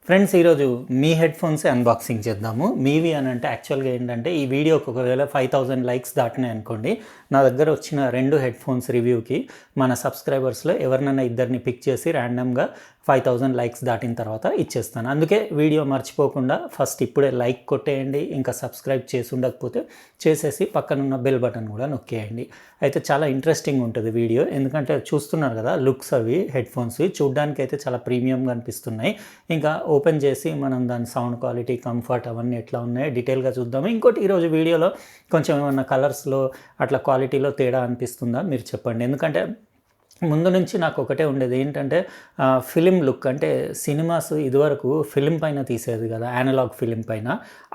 Friends, ఈరోజు మీ head phones unboxing చేద్దాము. మీవి అని అంటే యాక్చువల్గా ఏంటంటే ఈ వీడియోకి ఒకవేళ 5000 లైక్స్ దాటినాయి అనుకోండి, నా దగ్గర వచ్చిన 2 హెడ్ ఫోన్స్ రివ్యూకి మన సబ్స్క్రైబర్స్లో ఎవరినైనా ఇద్దరిని పిక్ చేసి ర్యాండమ్గా 5000 లైక్స్ దాటిన తర్వాత ఇచ్చేస్తాను. అందుకే వీడియో మర్చిపోకుండా ఫస్ట్ ఇప్పుడే లైక్ కొట్టేయండి. ఇంకా సబ్స్క్రైబ్ చేసి ఉండకపోతే చేసేసి పక్కనున్న బెల్ బటన్ కూడా నొక్కేయండి. అయితే చాలా ఇంట్రెస్టింగ్ ఉంటుంది వీడియో, ఎందుకంటే చూస్తున్నారు కదా లుక్స్ అవి హెడ్ ఫోన్స్వి చూడ్డానికి అయితే చాలా ప్రీమియంగా అనిపిస్తున్నాయి. ఇంకా ఓపెన్ చేసి మనం దాని సౌండ్ క్వాలిటీ, కంఫర్ట్ అవన్నీ ఎట్లా ఉన్నాయో డీటెయిల్గా చూద్దాము. ఇంకోటి, ఈరోజు వీడియోలో కొంచెం ఏమన్నా కలర్స్లో అట్లా క్వాలిటీలో తేడా అనిపిస్తుందా మీరు చెప్పండి. ఎందుకంటే ముందు నుంచి నాకు ఒకటే ఉండేది ఏంటంటే ఫిలిం లుక్, అంటే సినిమాస్ ఇదివరకు ఫిలిం పైన తీసేది కదా, యానలాగ్ ఫిలిం పైన.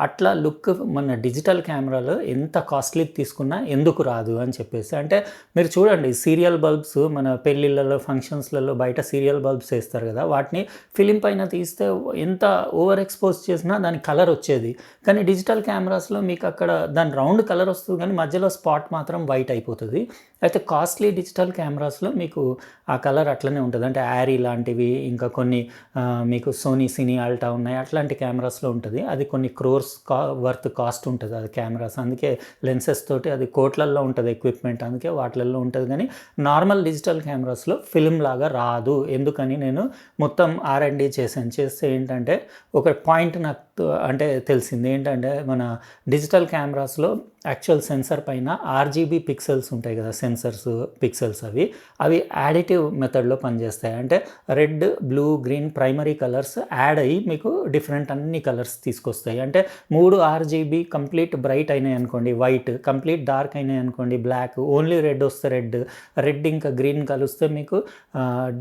అట్లా లుక్ మన డిజిటల్ కెమెరాలో ఎంత కాస్ట్లీ తీసుకున్నా ఎందుకు రాదు అని చెప్పేసి. అంటే మీరు చూడండి, సీరియల్ బల్బ్స్ మన పెళ్ళిళ్ళలో, ఫంక్షన్స్లలో బయట సీరియల్ బల్బ్స్ వేస్తారు కదా, వాటిని ఫిలిం పైన తీస్తే ఎంత ఓవర్ ఎక్స్పోజ్ చేసినా దాని కలర్ వచ్చేది. కానీ డిజిటల్ కెమెరాస్లో మీకు అక్కడ దాని రౌండ్ కలర్ వస్తుంది, కానీ మధ్యలో స్పాట్ మాత్రం వైట్ అయిపోతుంది. అయితే కాస్ట్లీ డిజిటల్ కెమెరాస్లో మీకు ఆ కలర్ అట్లనే ఉంటుంది. అంటే యారీ లాంటివి, ఇంకా కొన్ని మీకు సోనీ సినీ ఆల్టా ఉన్నాయి, అట్లాంటి కెమెరాస్లో ఉంటుంది. అది కొన్ని క్రోర్స్ వర్త్ కాస్ట్ ఉంటుంది అది కెమెరాస్. అందుకే లెన్సెస్ తోటి అది కోట్లల్లో ఉంటుంది ఎక్విప్మెంట్, అందుకే వాటిల్లో ఉంటుంది. కానీ నార్మల్ డిజిటల్ కెమెరాస్లో ఫిల్మ్ లాగా రాదు. ఎందుకని నేను మొత్తం R&D చేస్తే ఏంటంటే ఒక పాయింట్ నాకు అంటే తెలిసింది ఏంటంటే, మన డిజిటల్ కెమెరాస్లో యాక్చువల్ సెన్సర్ పైన RGB పిక్సెల్స్ ఉంటాయి కదా, సెన్సర్స్ పిక్సెల్స్, అవి యాడిటివ్ మెథడ్లో పనిచేస్తాయి. అంటే red, blue, green primary colours add అయ్యి మీకు డిఫరెంట్ అన్ని కలర్స్ తీసుకొస్తాయి. అంటే 3 RGB కంప్లీట్ బ్రైట్ అయినాయి అనుకోండి వైట్, కంప్లీట్ డార్క్ అయినాయి అనుకోండి బ్లాక్, ఓన్లీ రెడ్ వస్తే రెడ్ ఇంకా గ్రీన్ కలిస్తే మీకు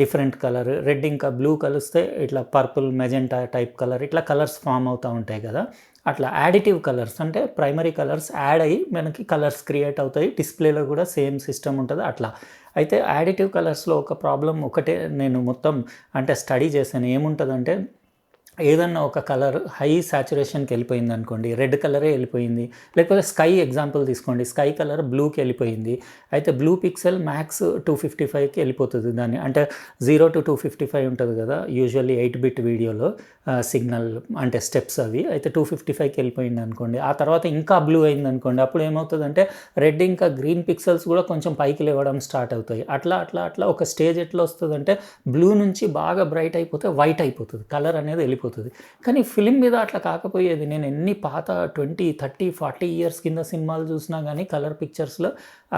డిఫరెంట్ కలర్, రెడ్ ఇంకా బ్లూ కలిస్తే ఇట్లా పర్పుల్, మెజెంటా టైప్ కలర్, ఇట్లా కలర్స్ ఫామ్ అవుతూ ఉంటాయి కదా. అట్లా యాడిటివ్ కలర్స్ అంటే ప్రైమరీ కలర్స్ యాడ్ అయ్యి మనకి కలర్స్ క్రియేట్ అవుతాయి. డిస్ప్లేలో కూడా సేమ్ సిస్టమ్ ఉంటుంది అట్లా. అయితే యాడిటివ్ కలర్స్లో ఒక ప్రాబ్లం ఒకటే నేను మొత్తం అంటే స్టడీ చేశాను. ఏముంటుందంటే, ఏదన్నా ఒక కలర్ హై సాచురేషన్కి వెళ్ళిపోయింది అనుకోండి, రెడ్ కలరే వెళ్ళిపోయింది. లేకపోతే స్కై ఎగ్జాంపుల్ తీసుకోండి, స్కై కలర్ బ్లూకి వెళ్ళిపోయింది. అయితే బ్లూ పిక్సెల్ మ్యాక్స్ 255కి వెళ్ళిపోతుంది దాన్ని. అంటే 0 to 255 ఉంటుంది కదా యూజువల్లీ 8-bit వీడియోలో సిగ్నల్ అంటే స్టెప్స్ అవి. అయితే 255కి వెళ్ళిపోయింది అనుకోండి, ఆ తర్వాత ఇంకా బ్లూ అయింది అనుకోండి, అప్పుడు ఏమవుతుందంటే రెడ్ ఇంకా గ్రీన్ పిక్సెల్స్ కూడా కొంచెం పైకి లేవడం స్టార్ట్ అవుతాయి. అట్లా ఒక స్టేజ్ ఎట్లా వస్తుందంటే, బ్లూ నుంచి బాగా బ్రైట్ అయిపోతే వైట్ అయిపోతుంది, కలర్ అనేది వెళ్ళిపోతుంది. కానీ ఫిలిం మీద అట్లా కాకపోయేది. నేను ఎన్ని పాత 20, 30, 40 ఇయర్స్ కింద సినిమాలు చూసినా కానీ కలర్ పిక్చర్స్లో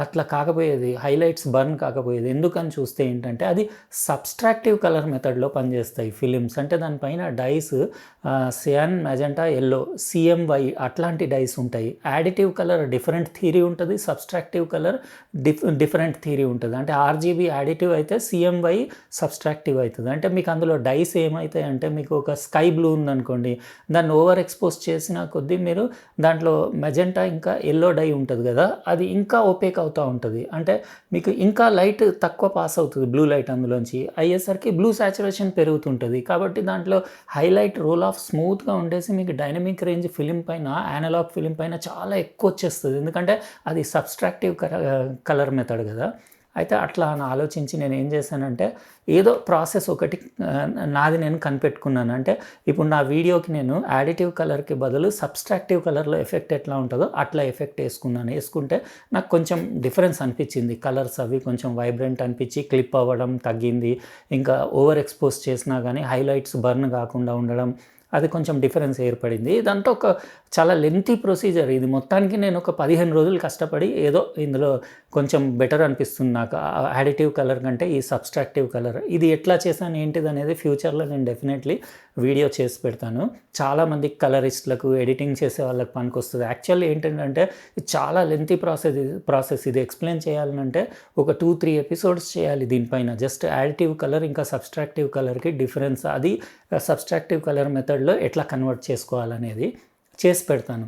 అట్లా కాకపోయేది, హైలైట్స్ బర్న్ కాకపోయేది. ఎందుకని చూస్తే ఏంటంటే, అది సబ్స్ట్రాక్టివ్ కలర్ మెథడ్లో పనిచేస్తాయి ఫిలిమ్స్. అంటే దానిపైన dyes cyan, magenta, yellow, CMY అట్లాంటి డైస్ ఉంటాయి. యాడిటివ్ కలర్ డిఫరెంట్ థియరీ ఉంటుంది, సబ్స్ట్రాక్టివ్ కలర్ డిఫరెంట్ థియరీ ఉంటుంది. అంటే RGB యాడిటివ్ అయితే CMY సబ్స్ట్రాక్టివ్ అవుతుంది. అంటే మీకు అందులో డైస్ ఏమవుతాయి అంటే, మీకు ఒక స్కై బ్లూ ఉందనుకోండి, దాన్ని ఓవర్ ఎక్స్పోజ్ చేసిన కొద్దీ మీరు దాంట్లో మెజెంటా ఇంకా ఎల్లో డై ఉంటుంది కదా, అది ఇంకా ఓపేక్ అవుతూ ఉంటుంది. అంటే మీకు ఇంకా లైట్ తక్కువ పాస్ అవుతుంది, బ్లూ లైట్ అందులోంచి అయ్యేసరికి బ్లూ సాచురేషన్ పెరుగుతుంటుంది. కాబట్టి దాంట్లో హైలైట్, రోల్ ఆఫ్ స్మూత్గా ఉండేసి మీకు డైనమిక్ రేంజ్ ఫిలిం పైన, యానలాగ్ ఫిలిం పైన చాలా ఎక్కువ వచ్చేస్తుంది. ఎందుకంటే అది సబ్స్ట్రాక్టివ్ కలర్ మెథడ్ కదా. అయితే అట్లా అని ఆలోచించి నేను ఏం చేశానంటే, ఏదో ప్రాసెస్ ఒకటి నాది నేను కనిపెట్టుకున్నాను. అంటే ఇప్పుడు నా వీడియోకి నేను యాడిటివ్ కలర్కి బదులు సబ్స్ట్రాక్టివ్ కలర్లో ఎఫెక్ట్ ఎట్లా ఉంటుందో అట్లా ఎఫెక్ట్ వేసుకుంటే నాకు కొంచెం డిఫరెన్స్ అనిపించింది. కలర్స్ అవి కొంచెం వైబ్రెంట్ అనిపించి క్లిప్ అవ్వడం తగ్గింది. ఇంకా ఓవర్ ఎక్స్పోజ్ చేసినా కానీ హైలైట్స్ బర్న్ కాకుండా ఉండడం, అది కొంచెం డిఫరెన్స్ ఏర్పడింది. ఇదంతా ఒక చాలా లెంతీ ప్రొసీజర్. ఇది మొత్తానికి నేను ఒక 15 రోజులు కష్టపడి ఏదో ఇందులో కొంచెం బెటర్ అనిపిస్తుంది నాకు యాడిటివ్ కలర్ కంటే ఈ సబ్స్ట్రాక్టివ్ కలర్. ఇది ఎట్లా చేశాను ఏంటిది అనేది ఫ్యూచర్లో నేను డెఫినెట్లీ వీడియో చేసి పెడతాను. చాలామంది కలరిస్ట్లకు, ఎడిటింగ్ చేసే వాళ్ళకి పనికొస్తుంది. యాక్చువల్లీ ఏంటంటే చాలా లెంతీ ప్రాసెస్ ఇది. ఎక్స్ప్లెయిన్ చేయాలంటే ఒక 2-3 ఎపిసోడ్స్ చేయాలి దీనిపైన. జస్ట్ యాడిటివ్ కలర్ ఇంకా సబ్స్ట్రాక్టివ్ కలర్కి డిఫరెన్స్, అది సబ్స్ట్రాక్టివ్ కలర్ మెథడ్లో ఎట్లా కన్వర్ట్ చేసుకోవాలనేది చేసి పెడతాను.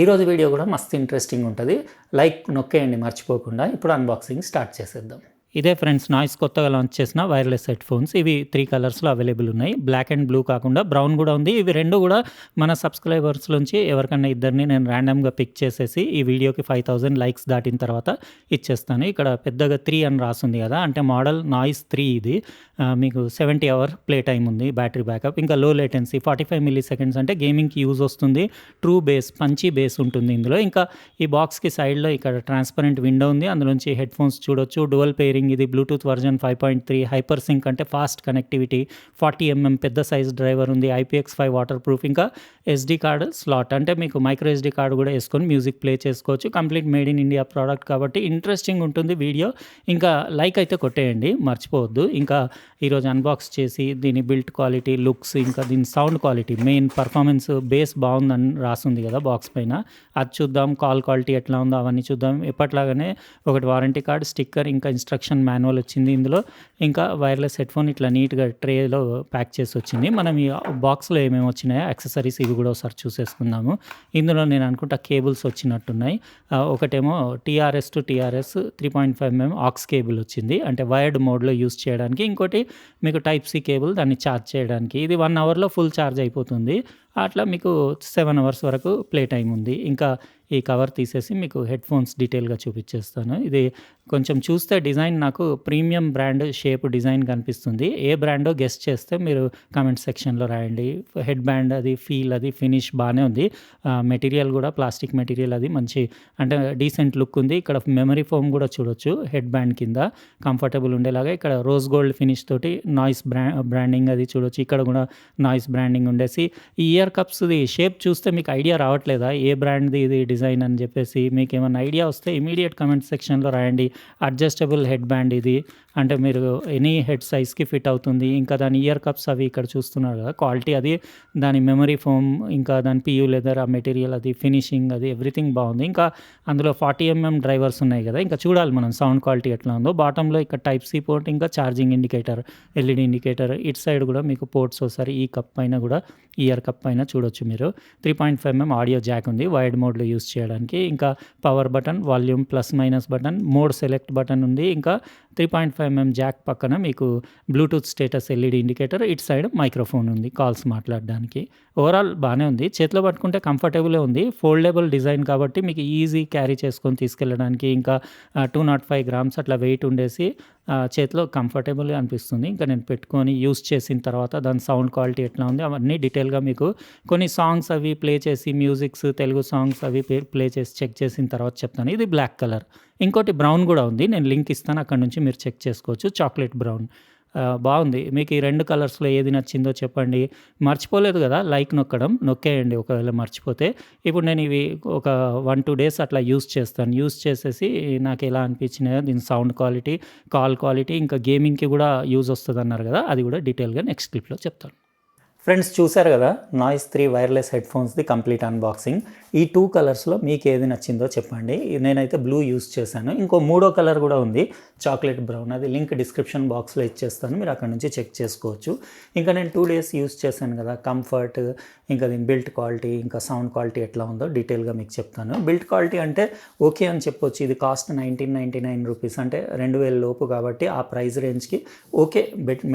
ఈరోజు వీడియో కూడా మస్తు ఇంట్రెస్టింగ్ ఉంటుంది. లైక్ నొక్కేయండి మర్చిపోకుండా. ఇప్పుడు అన్బాక్సింగ్ స్టార్ట్ చేసేద్దాం. ఇదే ఫ్రెండ్స్ నాయిస్ కొత్తగా లాంచ్ చేసిన వైర్లెస్ హెడ్ ఫోన్స్. ఇవి 3 కలర్స్‌లో అవైలబుల్ ఉన్నాయి. బ్లాక్ అండ్ బ్లూ కాకుండా బ్రౌన్ కూడా ఉంది. ఇవి 2 కూడా మన సబ్స్క్రైబర్స్‌లోంచి ఎవరికన్నా ఇద్దరిని నేను ర్యాండమ్‌గా పిక్ చేసేసి ఈ వీడియోకి 5000 లైక్స్ దాటిన తర్వాత ఇచ్చేస్తాను. ఇక్కడ పెద్దగా 3 అని రాసుంది కదా, అంటే మోడల్ నాయిస్ 3 ఇది. మీకు 70 అవర్ ప్లే టైమ్ ఉంది, బ్యాటరీ బ్యాకప్, ఇంకా లో లేటెన్సీ 45 మిల్లీ సెకండ్స్, అంటే గేమింగ్‌కి యూజ్ వస్తుంది. ట్రూ బేస్, పంచీ బేస్ ఉంటుంది ఇందులో. ఇంకా ఈ బాక్స్‌కి సైడ్‌లో ఇక్కడ ట్రాన్స్పరెంట్ విండో ఉంది, అందులోంచి హెడ్ ఫోన్స్ చూడొచ్చు. డ్యువల్ పేరింగ్, ఇది బ్లూటూత్ వర్జన్ 5.3, హైపర్ సింక్ అంటే ఫాస్ట్ కనెక్టివిటీ, 40mm పెద్ద సైజ్ డ్రైవర్ ఉంది, IPX5 వాటర్ ప్రూఫ్, ఇంకా SD కార్డ్ స్లాట్, అంటే మీకు మైక్రో SD కార్డ్ కూడా వేసుకొని మ్యూజిక్ ప్లే చేసుకోవచ్చు. Complete made in India product కాబట్టి ఇంట్రెస్టింగ్ ఉంటుంది వీడియో. ఇంకా లైక్ అయితే కొట్టేయండి, మర్చిపోవద్దు. ఇంకా ఈరోజు అన్బాక్స్ చేసి దీని బిల్ట్ క్వాలిటీ, లుక్స్, ఇంకా దీని sound quality, main performance, base బాగుందని రాస్తుంది కదా బాక్స్ పైన, అది చూద్దాం. కాల్ క్వాలిటీ ఎట్లా ఉందో అవన్నీ చూద్దాం. ఎప్పట్లాగానే ఒకటి వారంటీ కార్డ్, స్టిక్కర్, ఇంకా ఇన్స్ట్రక్షన్ మాన్యువల్ వచ్చింది ఇందులో. ఇంకా వైర్లెస్ హెడ్ ఫోన్ ఇట్లా నీట్గా ట్రేలో ప్యాక్ చేసి వచ్చింది. మనం ఈ బాక్స్లో ఏమేమి వచ్చినాయో యాక్సెసరీస్ ఇవి కూడా ఒకసారి చూసేసుకుందాము. ఇందులో నేను అనుకుంటా కేబుల్స్ వచ్చినట్టున్నాయి. ఒకటేమో TRS to TRS 3.5mm aux cable వచ్చింది, అంటే వైర్డ్ మోడ్లో యూస్ చేయడానికి. ఇంకోటి మీకు టైప్ C కేబుల్, దాన్ని ఛార్జ్ చేయడానికి. ఇది 1 అవర్లో ఫుల్ ఛార్జ్ అయిపోతుంది. అట్లా మీకు 7 అవర్స్ వరకు ప్లే టైం ఉంది. ఇంకా ఈ కవర్ తీసేసి మీకు హెడ్ ఫోన్స్ డీటెయిల్గా చూపించేస్తాను. ఇది కొంచెం చూస్తే డిజైన్ నాకు ప్రీమియం బ్రాండ్ షేప్ డిజైన్ కనిపిస్తుంది. ఏ బ్రాండో గెస్ట్ చేస్తే మీరు కామెంట్ సెక్షన్లో రాయండి. హెడ్ బ్యాండ్ అది ఫీల్, అది ఫినిష్ బాగానే ఉంది. మెటీరియల్ కూడా ప్లాస్టిక్ మెటీరియల్, అది మంచి అంటే డీసెంట్ లుక్ ఉంది. ఇక్కడ మెమరీ ఫోమ్ కూడా చూడొచ్చు హెడ్ బ్యాండ్ కింద, కంఫర్టబుల్ ఉండేలాగా. ఇక్కడ రోజ్ గోల్డ్ ఫినిష్ తోటి నాయిస్ బ్రాండింగ్ అది చూడొచ్చు. ఇక్కడ కూడా నాయిస్ బ్రాండింగ్ ఉండేసి, ఈ ఇయర్ కప్స్ది షేప్ చూస్తే మీకు ఐడియా రావట్లేదా ఏ బ్రాండ్ది ఇది డిజైన్ అని చెప్పేసి? మీకు ఏమైనా ఐడియా వస్తే ఇమీడియట్ కమెంట్ సెక్షన్లో రాయండి. అడ్జస్టబుల్ హెడ్ బ్యాండ్ ఇది, అంటే మీరు ఎనీ హెడ్ సైజ్కి ఫిట్ అవుతుంది. ఇంకా దాని ఇయర్ కప్స్ అవి ఇక్కడ చూస్తున్నారు కదా, క్వాలిటీ అది, దాని మెమరీ ఫోమ్, ఇంకా దాని PU లెదర్, ఆ మెటీరియల్, అది ఫినిషింగ్, అది ఎవ్రీథింగ్ బాగుంది. ఇంకా అందులో 40mm డ్రైవర్స్ ఉన్నాయి కదా, ఇంకా చూడాలి మనం సౌండ్ క్వాలిటీ ఎట్లా ఉందో. బాటంలో ఇక్కడ టైప్ C పోర్ట్, ఇంకా ఛార్జింగ్ ఇండికేటర్, LED ఇండికేటర్. ఇటు సైడ్ కూడా మీకు పోర్ట్స్ వస్తారు. ఈ కప్ పైన కూడా, ఇయర్ కప్ పైన చూడొచ్చు మీరు. 3.5mm ఆడియో జాక్ ఉంది వైడ్ మోడ్లో యూస్ చేయడానికి. ఇంకా power button, volume plus minus button, mode select button ఉంది. ఇంకా 3.5mm జాక్ పక్కన మీకు బ్లూటూత్ స్టేటస్ LED ఇండికేటర్. ఇటు సైడ్ మైక్రోఫోన్ ఉంది కాల్స్ మాట్లాడడానికి. ఓవరాల్ బాగానే ఉంది, చేతిలో పట్టుకుంటే కంఫర్టబులే ఉంది. ఫోల్డబుల్ డిజైన్ కాబట్టి మీకు ఈజీ క్యారీ చేసుకొని తీసుకెళ్ళడానికి. ఇంకా 205 గ్రామ్స్ అట్లా వెయిట్ ఉండేసి చేతిలో కంఫర్టబుల్గా అనిపిస్తుంది. ఇంకా నేను పెట్టుకొని యూస్ చేసిన తర్వాత దాని సౌండ్ క్వాలిటీ ఎట్లా ఉంది అవన్నీ డీటెయిల్గా మీకు కొన్ని సాంగ్స్ అవి ప్లే చేసి, మ్యూజిక్స్, తెలుగు సాంగ్స్ అవి ప్లే చేసి చెక్ చేసిన తర్వాత చెప్తాను. ఇది బ్లాక్ కలర్. ఇంకోటి బ్రౌన్ కూడా ఉంది, నేను లింక్ ఇస్తాను, అక్కడ నుంచి మీరు చెక్ చేసుకోవచ్చు. చాక్లెట్ బ్రౌన్ బాగుంది. మీకు ఈ 2 కలర్స్లో ఏది నచ్చిందో చెప్పండి. మర్చిపోలేదు కదా లైక్ నొక్కేయండి ఒకవేళ మర్చిపోతే. ఇప్పుడు నేను ఇవి ఒక 1-2 డేస్ అట్లా యూస్ చేస్తాను. యూస్ చేసేసి నాకు ఎలా అనిపించినాయో, దీని సౌండ్ క్వాలిటీ, కాల్ క్వాలిటీ, ఇంకా గేమింగ్కి కూడా యూజ్ వస్తుంది అన్నారు కదా, అది కూడా డీటెయిల్గా నెక్స్ట్ క్లిప్లో చెప్తాను. ఫ్రెండ్స్ చూసారు కదా నాయిస్ 3 వైర్లెస్ హెడ్ ఫోన్స్ది కంప్లీట్ అన్బాక్సింగ్. ఈ 2 కలర్స్లో మీకు ఏది నచ్చిందో చెప్పండి. నేనైతే బ్లూ యూస్ చేశాను. ఇంకో 3వ కలర్ కూడా ఉంది, చాక్లెట్ బ్రౌన్, అది లింక్ డిస్క్రిప్షన్ బాక్స్లో ఇచ్చేస్తాను, మీరు అక్కడ నుంచి చెక్ చేసుకోవచ్చు. ఇంకా నేను 2 డేస్ యూస్ చేశాను కదా, కంఫర్ట్, ఇంకా దీని బిల్ట్ క్వాలిటీ, ఇంకా సౌండ్ క్వాలిటీ ఎట్లా ఉందో డీటెయిల్గా మీకు చెప్తాను. బిల్ట్ క్వాలిటీ అంటే ఓకే అని చెప్పొచ్చు. ఇది కాస్ట్ 1999 రూపీస్, అంటే 2000 లోపు కాబట్టి ఆ ప్రైస్ రేంజ్కి ఓకే.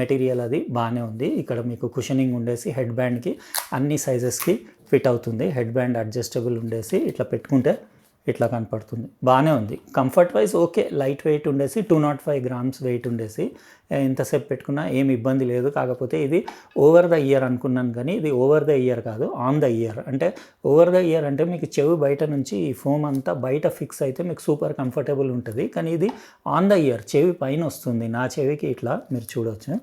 మెటీరియల్ అది బాగానే ఉంది. ఇక్కడ మీకు కుషనింగ్ ఉండేసి హెడ్ బ్యాండ్కి అన్ని సైజెస్కి ఫిట్ అవుతుంది. హెడ్ బ్యాండ్ అడ్జస్టబుల్ ఉండేసి ఇట్లా పెట్టుకుంటే ఇట్లా కనపడుతుంది, బాగానే ఉంది. Comfort wise okay, light weight ఉండేసి 205 గ్రామ్స్ వెయిట్ ఉండేసి ఎంతసేపు పెట్టుకున్నా ఏమి ఇబ్బంది లేదు. కాకపోతే ఇది ఓవర్ ద ఇయర్ అనుకున్నాను, కానీ ఇది ఓవర్ ద ఇయర్ కాదు, ఆన్ ద ఇయర్. అంటే ఓవర్ ద ఇయర్ అంటే మీకు చెవి బయట నుంచి ఈ ఫోమ్ అంతా బయట ఫిక్స్ అయితే మీకు సూపర్ కంఫర్టబుల్ ఉంటుంది. కానీ ఇది ఆన్ ద ఇయర్, చెవి పైన వస్తుంది. నా చెవికి ఇట్లా మీరు చూడవచ్చు,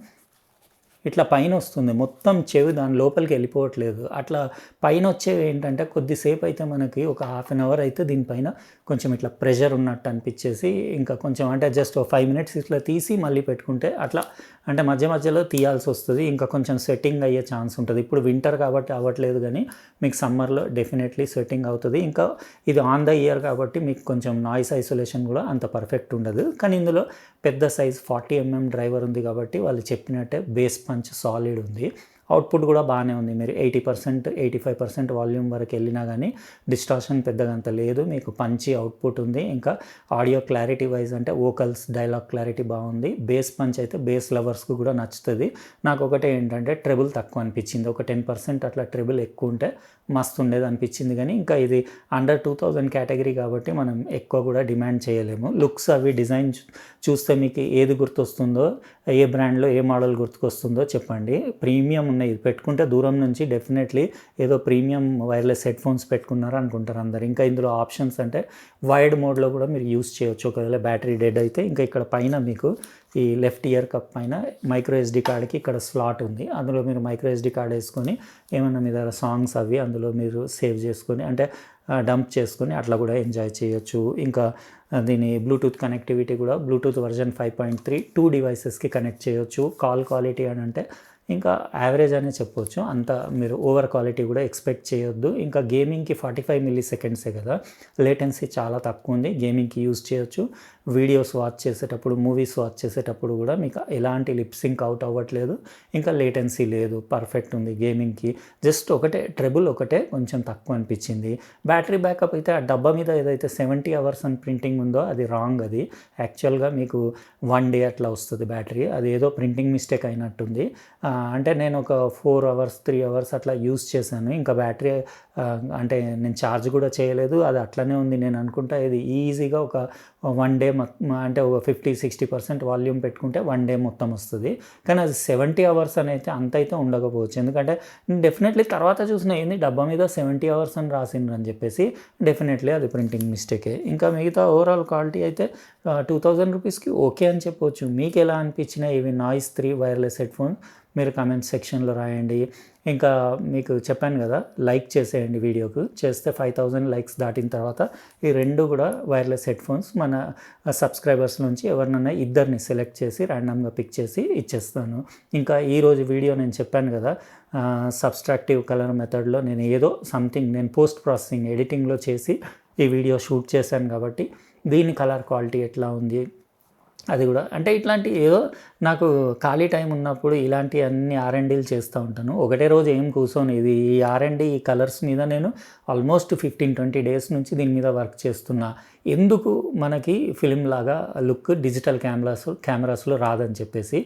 ఇట్లా పైన వస్తుంది, మొత్తం చెవి దాని లోపలికి వెళ్ళిపోవట్లేదు. అట్లా పైన వచ్చేవి ఏంటంటే కొద్దిసేపు అయితే మనకి ఒక హాఫ్ అన్ అవర్ అయితే దీనిపైన కొంచెం ఇట్లా ప్రెషర్ ఉన్నట్టు అనిపించేసి, ఇంకా కొంచెం అంటే జస్ట్ 5 మినిట్స్ ఇట్లా తీసి మళ్ళీ పెట్టుకుంటే అట్లా, అంటే మధ్య మధ్యలో తీయాల్సి వస్తుంది. ఇంకా కొంచెం స్వెట్టింగ్ అయ్యే ఛాన్స్ ఉంటుంది. ఇప్పుడు వింటర్ కాబట్టి అవ్వట్లేదు, కానీ మీకు సమ్మర్లో డెఫినెట్లీ స్వెట్టింగ్ అవుతుంది. ఇంకా ఇది ఆన్ ద ఇయర్ కాబట్టి మీకు కొంచెం నాయిస్ ఐసోలేషన్ కూడా అంత పర్ఫెక్ట్ ఉండదు. కానీ ఇందులో పెద్ద సైజ్ 40mm డ్రైవర్ ఉంది కాబట్టి వాళ్ళు చెప్పినట్టే బేస్ పంచ్ సాలిడ్ ఉంది. అవుట్పుట్ కూడా బాగానే ఉంది. మీరు 80% 85% వాల్యూమ్ వరకు వెళ్ళినా కానీ డిస్టార్షన్ పెద్దగా అంత లేదు. మీకు పంచి అవుట్పుట్ ఉంది. ఇంకా ఆడియో క్లారిటీ వైజ్ అంటే వోకల్స్ డైలాగ్ క్లారిటీ బాగుంది. బేస్ పంచ్ అయితే బేస్ లవర్స్కి కూడా నచ్చుతుంది. నాకు ఒకటే ఏంటంటే ట్రెబుల్ తక్కువ అనిపించింది. ఒక 10% అట్లా ట్రెబుల్ ఎక్కువ ఉంటే మస్తు ఉండేది అనిపించింది. కానీ ఇంకా ఇది అండర్ 2000 కేటగిరీ కాబట్టి మనం ఎక్కువ కూడా డిమాండ్ చేయలేము. లుక్స్ అవి డిజైన్ చూస్తే మీకు ఏది గుర్తొస్తుందో, ఏ బ్రాండ్లో ఏ మోడల్ గుర్తుకొస్తుందో చెప్పండి. ప్రీమియం ఉన్నాయి, పెట్టుకుంటే దూరం నుంచి డెఫినెట్లీ ఏదో ప్రీమియం వైర్లెస్ హెడ్ ఫోన్స్ పెట్టుకున్నారు అనుకుంటారు అందరు. ఇంకా ఇందులో ఆప్షన్స్ అంటే వైడ్ మోడ్లో కూడా మీరు యూస్ చేయొచ్చు ఒకవేళ బ్యాటరీ డెడ్ అయితే. ఇంకా ఇక్కడ పైన మీకు ఈ లెఫ్ట్ ఇయర్ కప్ పైన మైక్రో ఎస్డి కార్డ్కి ఇక్కడ స్లాట్ ఉంది. అందులో మీరు మైక్రో ఎస్డి కార్డ్ వేసుకొని ఏమన్నా మీ దగ్గర సాంగ్స్ అవి అందులో మీరు సేవ్ చేసుకొని అంటే డంప్ చేసుకొని అట్లా కూడా ఎంజాయ్ చేయొచ్చు. ఇంకా దీని బ్లూటూత్ కనెక్టివిటీ కూడా బ్లూటూత్ వర్జన్ 5.3 2 డివైసెస్కి కనెక్ట్ చేయొచ్చు. కాల్ క్వాలిటీ అని అంటే ఇంకా యావరేజ్ అనే చెప్పొచ్చు, అంత మీరు ఓవర్ క్వాలిటీ కూడా ఎక్స్పెక్ట్ చేయొద్దు. ఇంకా గేమింగ్కి 45 మిల్లీ-సెకండ్సే కదా, లేటెన్సీ చాలా తక్కువ ఉంది. గేమింగ్కి యూజ్ చేయొచ్చు. వీడియోస్ వాచ్ చేసేటప్పుడు మూవీస్ వాచ్ చేసేటప్పుడు కూడా మీకు ఎలాంటి లిప్సింక్ అవుట్ అవ్వట్లేదు. ఇంకా లేటెన్సీ లేదు, పర్ఫెక్ట్ ఉంది గేమింగ్కి. జస్ట్ ఒకటే ట్రెబుల్ ఒకటే కొంచెం తక్కువ అనిపించింది. బ్యాటరీ బ్యాకప్ అయితే ఆ డబ్బా మీద ఏదైతే 70 అవర్స్ అని ప్రింటింగ్ ఉందో అది రాంగ్. అది యాక్చువల్గా మీకు 1 డే అట్లా వస్తుంది బ్యాటరీ. అది ఏదో ప్రింటింగ్ మిస్టేక్ అయినట్టుంది. అంటే నేను ఒక 4 అవర్స్ 3 అవర్స్ అట్లా యూస్ చేశాను. ఇంకా బ్యాటరీ అంటే నేను ఛార్జ్ కూడా చేయలేదు, అది అట్లనే ఉంది. నేను అనుకుంటా ఇది ఈజీగా ఒక 1 డే అంటే ఒక 50-60% వాల్యూమ్ పెట్టుకుంటే 1 డే మొత్తం వస్తుంది. కానీ అది 70 అవర్స్ అని అయితే అంత అయితే ఉండకపోవచ్చు. ఎందుకంటే నేను డెఫినెట్లీ తర్వాత చూసిన ఏంది డబ్బా మీద 70 అవర్స్ అని రాసిండ్రు అని చెప్పేసి డెఫినెట్లీ అది ప్రింటింగ్ మిస్టేకే. ఇంకా మిగతా ఓవరాల్ క్వాలిటీ అయితే 2000 రూపీస్కి ఓకే అని చెప్పవచ్చు. మీకు ఎలా అనిపించినాయి ఇవి నాయిస్ 3 వైర్లెస్ హెడ్ ఫోన్ మీరు కామెంట్ సెక్షన్లో రాయండి. ఇంకా మీకు చెప్పాను కదా, లైక్ చేసేయండి వీడియోకు. చేస్తే 5000 లైక్స్ దాటిన తర్వాత ఈ రెండు కూడా వైర్లెస్ హెడ్ ఫోన్స్ మన సబ్స్క్రైబర్స్ నుంచి ఎవరినైనా ఇద్దరిని సెలెక్ట్ చేసి ర్యాండమ్గా పిక్ చేసి ఇచ్చేస్తాను. ఇంకా ఈరోజు వీడియో నేను చెప్పాను కదా, సబ్స్ట్రాక్టివ్ కలర్ మెథడ్లో నేను ఏదో సంథింగ్ నేను పోస్ట్ ప్రాసెసింగ్ ఎడిటింగ్లో చేసి ఈ వీడియో షూట్ చేశాను కాబట్టి దీని కలర్ క్వాలిటీ ఎట్లా ఉంది అది కూడా అంటే ఇట్లాంటి ఏదో నాకు ఖాళీ టైం ఉన్నప్పుడు ఇలాంటి అన్ని R&Dలు చేస్తూ ఉంటాను. ఒకటే రోజు ఏం కూర్చొని ఇది ఈ R&D ఈ కలర్స్ మీద నేను ఆల్మోస్ట్ 15-20 డేస్ నుంచి దీని మీద వర్క్ చేస్తున్నా. ఎందుకు మనకి ఫిలిం లాగా లుక్ డిజిటల్ కెమెరాస్లో రాదని చెప్పేసి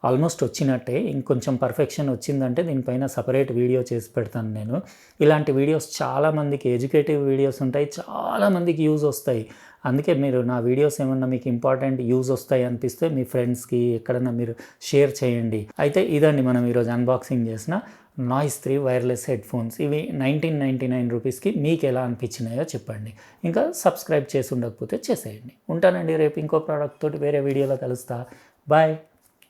ఆల్మోస్ట్ వచ్చినట్టే. ఇంకొంచెం పర్ఫెక్షన్ వచ్చిందంటే దీనిపైన సపరేట్ వీడియో చేసి పెడతాను నేను. ఇలాంటి వీడియోస్ చాలామందికి ఎడ్యుకేటివ్ వీడియోస్ ఉంటాయి, చాలామందికి యూజ్ వస్తాయి. అందుకే మీరు నా వీడియోస్ ఏమన్నా మీకు ఇంపార్టెంట్ యూజ్ వస్తాయి అనిపిస్తే మీ ఫ్రెండ్స్కి ఎక్కడన్నా మీరు షేర్ చేయండి. అయితే ఇదండి మనం ఈరోజు అన్బాక్సింగ్ చేసిన నాయిస్ 3 వైర్లెస్ హెడ్ ఫోన్స్. ఇవి 1999 రూపీస్కి మీకు ఎలా అనిపించినాయో చెప్పండి. ఇంకా సబ్స్క్రైబ్ చేసి ఉండకపోతే చేసేయండి. ఉంటానండి, రేపు ఇంకో ప్రోడక్ట్ తోటి వేరే వీడియోలో కలుస్తా. బాయ్.